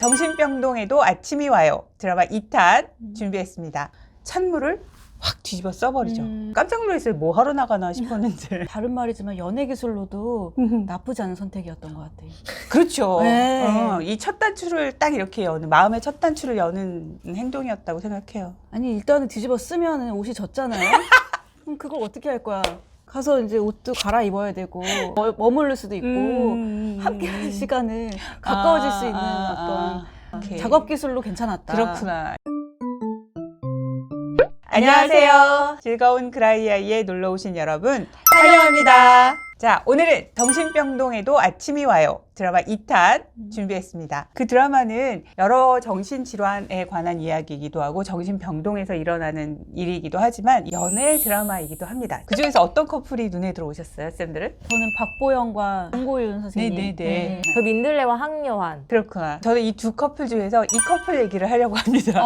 정신병동에도 아침이 와요. 드라마 2탄 준비했습니다. 찬물을 확 뒤집어 써버리죠. 깜짝 놀랐어요. 뭐 하러 나가나 싶었는데. 다른 말이지만 연애 기술로도 나쁘지 않은 선택이었던 것 같아요. 그렇죠. 네. 이 첫 단추를 딱 이렇게 여는, 마음의 첫 단추를 여는 행동이었다고 생각해요. 아니 일단은 뒤집어 쓰면은 옷이 젖잖아요. 그럼 그걸 어떻게 할 거야? 가서 이제 옷도 갈아입어야 되고 머무를 수도 있고 함께하는 시간을 가까워질 수 있는 어떤 오케이. 작업 기술로 괜찮았다. 그렇구나. 안녕하세요. 즐거운 그라이아이에 놀러 오신 여러분 환영합니다. 자, 오늘은 정신병동에도 아침이 와요. 드라마 2탄 준비했습니다. 그 드라마는 여러 정신질환에 관한 이야기이기도 하고 정신병동에서 일어나는 일이기도 하지만 연애 드라마이기도 합니다. 그 중에서 어떤 커플이 눈에 들어오셨어요, 쌤들은? 저는 박보영과 송고윤 선생님. 네네네. 저 민들레와 황여환. 그렇구나. 저는 이 두 커플 중에서 이 커플 얘기를 하려고 합니다.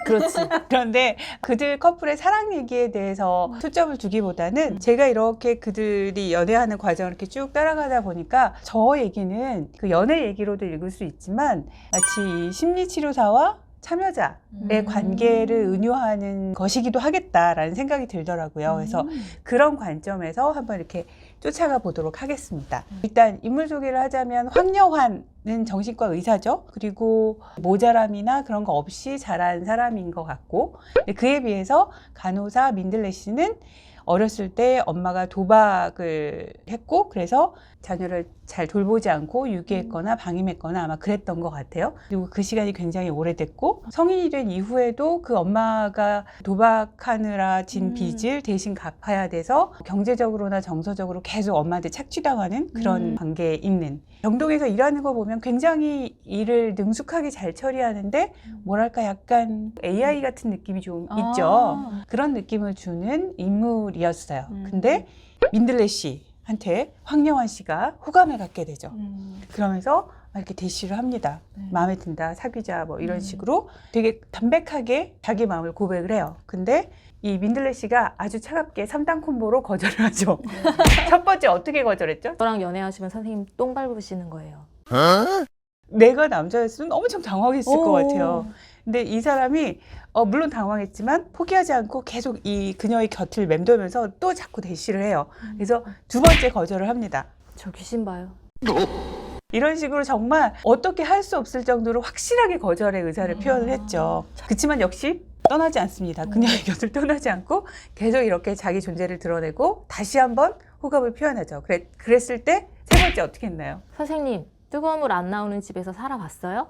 그렇지. 그런데 그들 커플의 사랑 얘기에 대해서 초점을 두기보다는 제가 이렇게 그들이 연애하는 과정을 이렇게 쭉 따라가다 보니까 저 얘기는 그 연애 얘기로도 읽을 수 있지만 마치 이 심리치료사와 참여자의 관계를 은유하는 것이기도 하겠다라는 생각이 들더라고요. 그래서 그런 관점에서 한번 이렇게 쫓아가 보도록 하겠습니다. 일단 인물 소개를 하자면 황여환은 정신과 의사죠. 그리고 모자람이나 그런 거 없이 자란 사람인 것 같고, 그에 비해서 간호사 민들레 씨는 어렸을 때 엄마가 도박을 했고 그래서 자녀를 잘 돌보지 않고 유기했거나 방임했거나 아마 그랬던 것 같아요. 그리고 그 시간이 굉장히 오래됐고 성인이 된 이후에도 그 엄마가 도박하느라 진 빚을 대신 갚아야 돼서 경제적으로나 정서적으로 계속 엄마한테 착취당하는 그런 관계에 있는, 병동에서 일하는 거 보면 굉장히 일을 능숙하게 잘 처리하는데 뭐랄까 약간 AI 같은 느낌이 좀 있죠. 그런 느낌을 주는 인물이었어요. 근데 민들레 씨한테 황여환 씨가 호감을 갖게 되죠. 그러면서 이렇게 대시를 합니다. 마음에 든다, 사귀자, 뭐 이런 식으로 되게 담백하게 자기 마음을 고백을 해요. 근데 이 민들레 씨가 아주 차갑게 3단 콤보로 거절을 하죠. 첫 번째 어떻게 거절했죠? 저랑 연애하시면 선생님 똥 밟으시는 거예요. 내가 남자였으면 엄청 당황했을 것 같아요. 근데 이 사람이 물론 당황했지만 포기하지 않고 계속 이 그녀의 곁을 맴돌면서 또 자꾸 대시를 해요. 그래서 두 번째 거절을 합니다. 저 귀신 봐요. 이런 식으로 정말 어떻게 할 수 없을 정도로 확실하게 거절의 의사를 표현을 했죠. 그렇지만 역시 떠나지 않습니다. 그녀의 곁을 떠나지 않고 계속 이렇게 자기 존재를 드러내고 다시 한번 호감을 표현하죠. 그랬을 때 세 번째 어떻게 했나요? 선생님, 뜨거운 물 안 나오는 집에서 살아봤어요?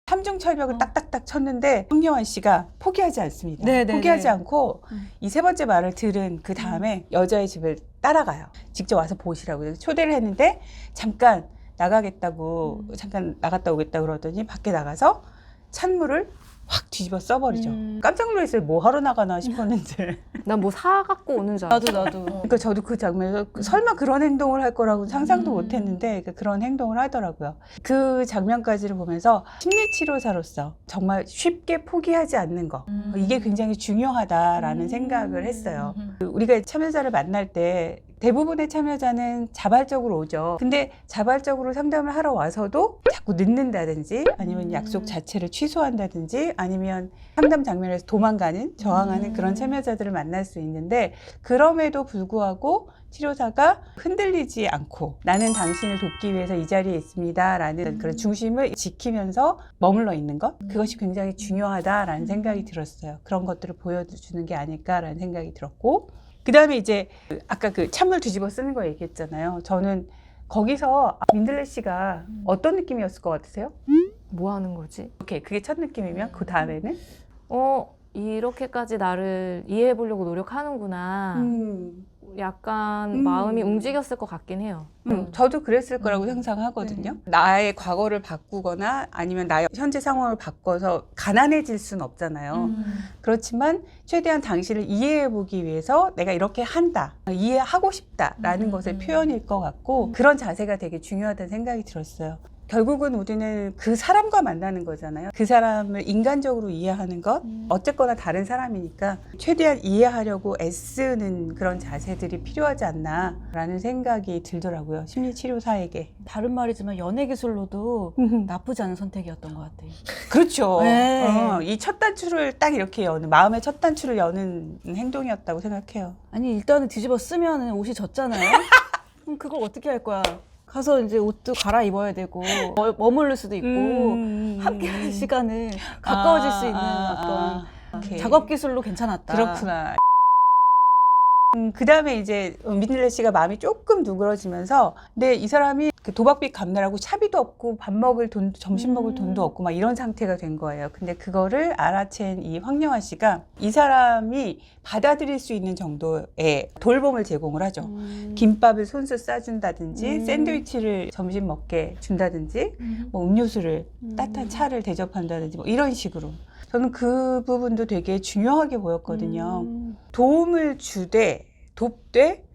삼중철벽을 딱딱딱 쳤는데 황여환 씨가 포기하지 않습니다. 네네네. 포기하지 않고 이 세 번째 말을 들은 그 다음에 여자의 집을 따라가요. 직접 와서 보시라고 초대를 했는데 잠깐 나가겠다고 잠깐 나갔다 오겠다 그러더니 밖에 나가서 찬물을 확 뒤집어 써버리죠. 깜짝 놀랐어요. 뭐 하러 나가나 싶었는데. 난 뭐 사갖고 오는 줄 알았어. 나도. 그러니까 저도 그 장면에서 설마 그런 행동을 할 거라고 상상도 못했는데 그런 행동을 하더라고요. 그 장면까지를 보면서 심리치료사로서 정말 쉽게 포기하지 않는 거, 이게 굉장히 중요하다라는 생각을 했어요. 우리가 참여자를 만날 때 대부분의 참여자는 자발적으로 오죠. 근데 자발적으로 상담을 하러 와서도 자꾸 늦는다든지 아니면 약속 자체를 취소한다든지 아니면 상담 장면에서 도망가는, 저항하는 그런 참여자들을 만날 수 있는데, 그럼에도 불구하고 치료사가 흔들리지 않고 나는 당신을 돕기 위해서 이 자리에 있습니다 라는 그런 중심을 지키면서 머물러 있는 것, 그것이 굉장히 중요하다라는 생각이 들었어요. 그런 것들을 보여주는 게 아닐까라는 생각이 들었고, 그 다음에 이제 아까 그 찬물 뒤집어 쓰는 거 얘기했잖아요. 저는 거기서 민들레 씨가 어떤 느낌이었을 것 같으세요? 뭐 하는 거지? 오케이, 그게 첫 느낌이면 그 다음에는? 이렇게까지 나를 이해해보려고 노력하는구나. 약간 마음이 움직였을 것 같긴 해요. 저도 그랬을 거라고 상상하거든요. 나의 과거를 바꾸거나 아니면 나의 현재 상황을 바꿔서 가난해질 수는 없잖아요. 그렇지만 최대한 당신을 이해해보기 위해서 내가 이렇게 한다, 이해하고 싶다라는 것의 표현일 것 같고, 그런 자세가 되게 중요하다는 생각이 들었어요. 결국은 우리는 그 사람과 만나는 거잖아요. 그 사람을 인간적으로 이해하는 것. 어쨌거나 다른 사람이니까 최대한 이해하려고 애쓰는 그런 자세들이 필요하지 않나라는 생각이 들더라고요. 심리치료사에게. 다른 말이지만 연애 기술로도 나쁘지 않은 선택이었던 것 같아요. 그렇죠. 네. 이 첫 단추를 딱 이렇게 여는, 마음의 첫 단추를 여는 행동이었다고 생각해요. 아니 일단은 뒤집어 쓰면 옷이 젖잖아요. 그럼 그걸 어떻게 할 거야? 가서 이제 옷도 갈아입어야 되고 머무를 수도 있고 함께하는 시간을 가까워질 수 있는 어떤 오케이. 작업 기술로 괜찮았다. 그렇구나. 그 다음에 이제 민들레 씨가 마음이 조금 누그러지면서, 근데 이 사람이 그 도박빚 갚느라고 차비도 없고 밥 먹을 돈, 점심 먹을 돈도 없고 막 이런 상태가 된 거예요. 근데 그거를 알아챈 이 황영화 씨가 이 사람이 받아들일 수 있는 정도의 돌봄을 제공을 하죠. 김밥을 손수 싸준다든지 샌드위치를 점심 먹게 준다든지 뭐 음료수를 따뜻한 차를 대접한다든지 뭐 이런 식으로. 저는 그 부분도 되게 중요하게 보였거든요. 도움을 주되 돕되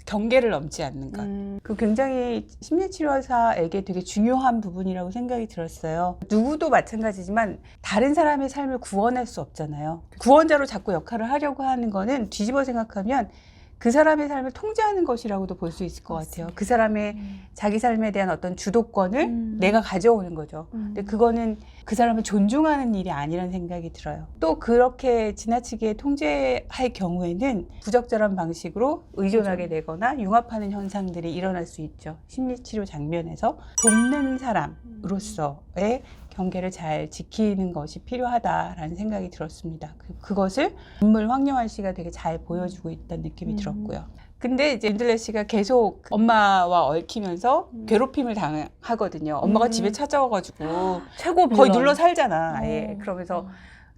경계를 넘지 않는 것. 그 굉장히 심리치료사에게 되게 중요한 부분이라고 생각이 들었어요. 누구도 마찬가지지만 다른 사람의 삶을 구원할 수 없잖아요. 구원자로 자꾸 역할을 하려고 하는 거는 뒤집어 생각하면 그 사람의 삶을 통제하는 것이라고도 볼 수 있을 것 같아요. 그 사람의 자기 삶에 대한 어떤 주도권을 내가 가져오는 거죠. 근데 그거는 그 사람을 존중하는 일이 아니라는 생각이 들어요. 또 그렇게 지나치게 통제할 경우에는 부적절한 방식으로 의존하게 되거나 융합하는 현상들이 일어날 수 있죠. 심리치료 장면에서 돕는 사람으로서의 경계를 잘 지키는 것이 필요하다라는 생각이 들었습니다. 그것을 인물 황영환 씨가 되게 잘 보여주고 있다는 느낌이 들었고요. 근데 이제 민들레 씨가 계속 엄마와 얽히면서 괴롭힘을 당하거든요. 엄마가 집에 찾아와가지고 최고 거의 빌런. 눌러 살잖아. 아예. 그러면서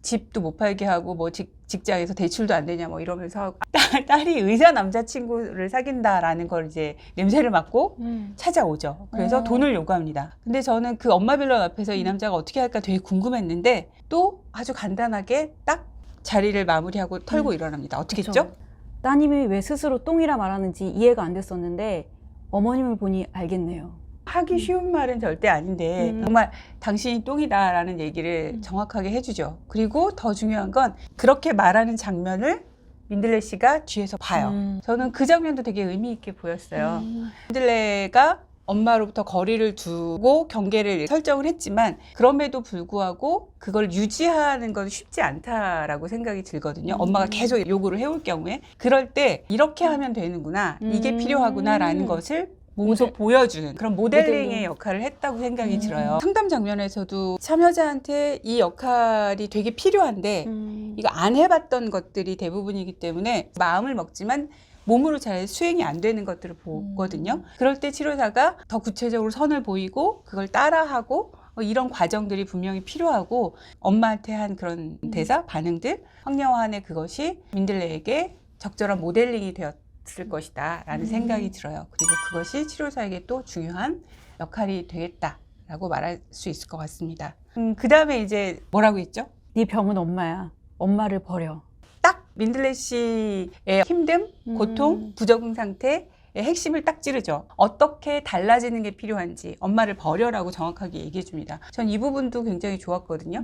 집도 못 팔게 하고 뭐 직장에서 대출도 안 되냐 뭐 이러면서 딸이 의사 남자친구를 사귄다라는 걸 이제 냄새를 맡고 찾아오죠. 그래서 돈을 요구합니다. 근데 저는 그 엄마 빌런 앞에서 이 남자가 어떻게 할까 되게 궁금했는데 또 아주 간단하게 딱 자리를 마무리하고 털고 일어납니다. 어떻게 그쵸. 했죠? 따님이 왜 스스로 똥이라 말하는지 이해가 안 됐었는데 어머님을 보니 알겠네요. 하기 쉬운 말은 절대 아닌데 정말 당신이 똥이다라는 얘기를 정확하게 해주죠. 그리고 더 중요한 건 그렇게 말하는 장면을 민들레 씨가 뒤에서 봐요. 저는 그 장면도 되게 의미 있게 보였어요. 민들레가 엄마로부터 거리를 두고 경계를 설정을 했지만 그럼에도 불구하고 그걸 유지하는 건 쉽지 않다라고 생각이 들거든요. 엄마가 계속 요구를 해올 경우에 그럴 때 이렇게 하면 되는구나, 이게 필요하구나라는 것을 몸소 보여주는 그런 모델링의 역할을 했다고 생각이 들어요. 상담 장면에서도 참여자한테 이 역할이 되게 필요한데 이거 안 해봤던 것들이 대부분이기 때문에 마음을 먹지만 몸으로 잘 수행이 안 되는 것들을 보거든요. 그럴 때 치료사가 더 구체적으로 선을 보이고 그걸 따라하고 이런 과정들이 분명히 필요하고 엄마한테 한 그런 대사, 반응들, 황영환의 그것이 민들레에게 적절한 모델링이 되었을 것이다 라는 생각이 들어요. 그리고 그것이 치료사에게 또 중요한 역할이 되겠다라고 말할 수 있을 것 같습니다. 그 다음에 이제 뭐라고 했죠? 네 병은 엄마야. 엄마를 버려. 딱 민들레 씨의 힘듦, 고통, 부적응 상태의 핵심을 딱 찌르죠. 어떻게 달라지는 게 필요한지 엄마를 버려라고 정확하게 얘기해 줍니다. 전 이 부분도 굉장히 좋았거든요.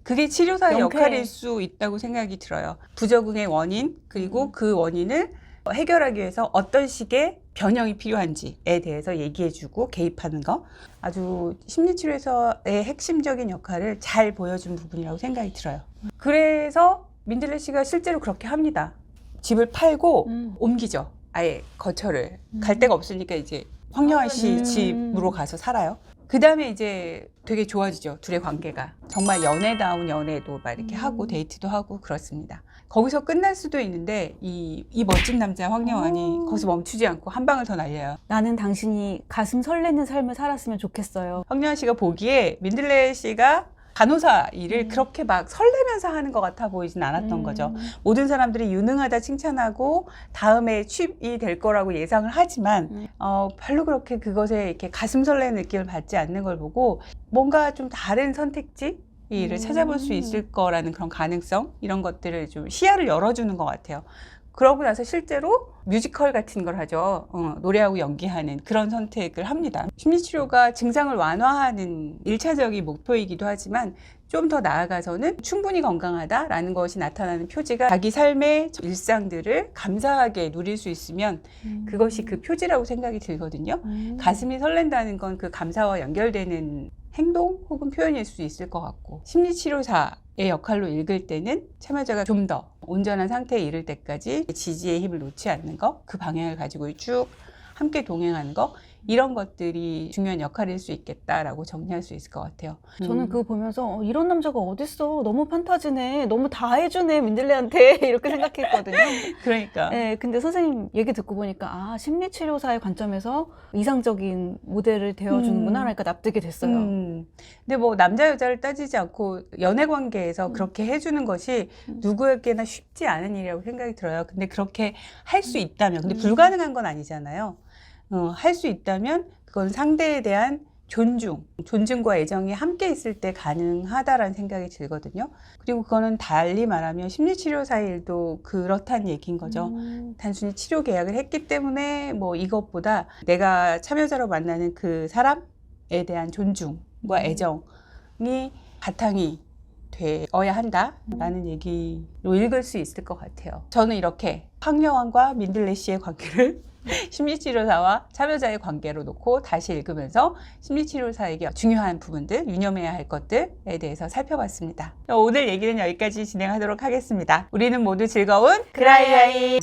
그게 치료사의 명쾌해. 역할일 수 있다고 생각이 들어요. 부적응의 원인, 그리고 그 원인을 해결하기 위해서 어떤 식의 변형이 필요한지에 대해서 얘기해주고 개입하는 거, 아주 심리치료에서의 핵심적인 역할을 잘 보여준 부분이라고 생각이 들어요. 그래서 민들레 씨가 실제로 그렇게 합니다. 집을 팔고 옮기죠. 아예 거처를. 갈 데가 없으니까 이제 황영환 씨 집으로 가서 살아요. 그 다음에 이제 되게 좋아지죠. 둘의 관계가. 정말 연애다운 연애도 막 이렇게 하고 데이트도 하고 그렇습니다. 거기서 끝날 수도 있는데 이 멋진 남자 황영환이 거기서 멈추지 않고 한 방을 더 날려요. 나는 당신이 가슴 설레는 삶을 살았으면 좋겠어요. 황영환 씨가 보기에 민들레 씨가 간호사 일을 그렇게 막 설레면서 하는 것 같아 보이진 않았던 거죠. 모든 사람들이 유능하다 칭찬하고 다음에 취입이 될 거라고 예상을 하지만 별로 그렇게 그것에 이렇게 가슴 설레는 느낌을 받지 않는 걸 보고 뭔가 좀 다른 선택지를 찾아볼 수 있을 거라는 그런 가능성, 이런 것들을 좀 시야를 열어주는 것 같아요. 그러고 나서 실제로 뮤지컬 같은 걸 하죠. 노래하고 연기하는 그런 선택을 합니다. 심리치료가 증상을 완화하는 1차적인 목표이기도 하지만 좀 더 나아가서는 충분히 건강하다라는 것이 나타나는 표지가 자기 삶의 일상들을 감사하게 누릴 수 있으면 그것이 그 표지라고 생각이 들거든요. 가슴이 설렌다는 건 그 감사와 연결되는 행동 혹은 표현일 수 있을 것 같고, 심리치료사의 역할로 읽을 때는 참여자가 좀 더 온전한 상태에 이를 때까지 지지의 힘을 놓지 않는 것, 그 방향을 가지고 쭉 함께 동행하는 것, 이런 것들이 중요한 역할일 수 있겠다라고 정리할 수 있을 것 같아요. 저는 그거 보면서 이런 남자가 어딨어, 너무 판타지네, 너무 다 해주네 민들레한테 이렇게 생각했거든요. 그러니까. 네, 근데 선생님 얘기 듣고 보니까 아, 심리치료사의 관점에서 이상적인 모델을 되어주는구나 하니까 납득이 됐어요. 근데 뭐 남자 여자를 따지지 않고 연애 관계에서 그렇게 해주는 것이 누구에게나 쉽지 않은 일이라고 생각이 들어요. 근데 그렇게 할 수 있다면, 근데 불가능한 건 아니잖아요. 할 수 있다면 그건 상대에 대한 존중과 애정이 함께 있을 때 가능하다라는 생각이 들거든요. 그리고 그거는 달리 말하면 심리치료사의 일도 그렇다는 얘기인 거죠. 단순히 치료 계약을 했기 때문에 뭐 이것보다 내가 참여자로 만나는 그 사람에 대한 존중과 애정이 바탕이 되어야 한다라는 얘기로 읽을 수 있을 것 같아요. 저는 이렇게 황여왕과 민들레 씨의 관계를 심리치료사와 참여자의 관계로 놓고 다시 읽으면서 심리치료사에게 중요한 부분들, 유념해야 할 것들에 대해서 살펴봤습니다. 오늘 얘기는 여기까지 진행하도록 하겠습니다. 우리는 모두 즐거운 그라이아이!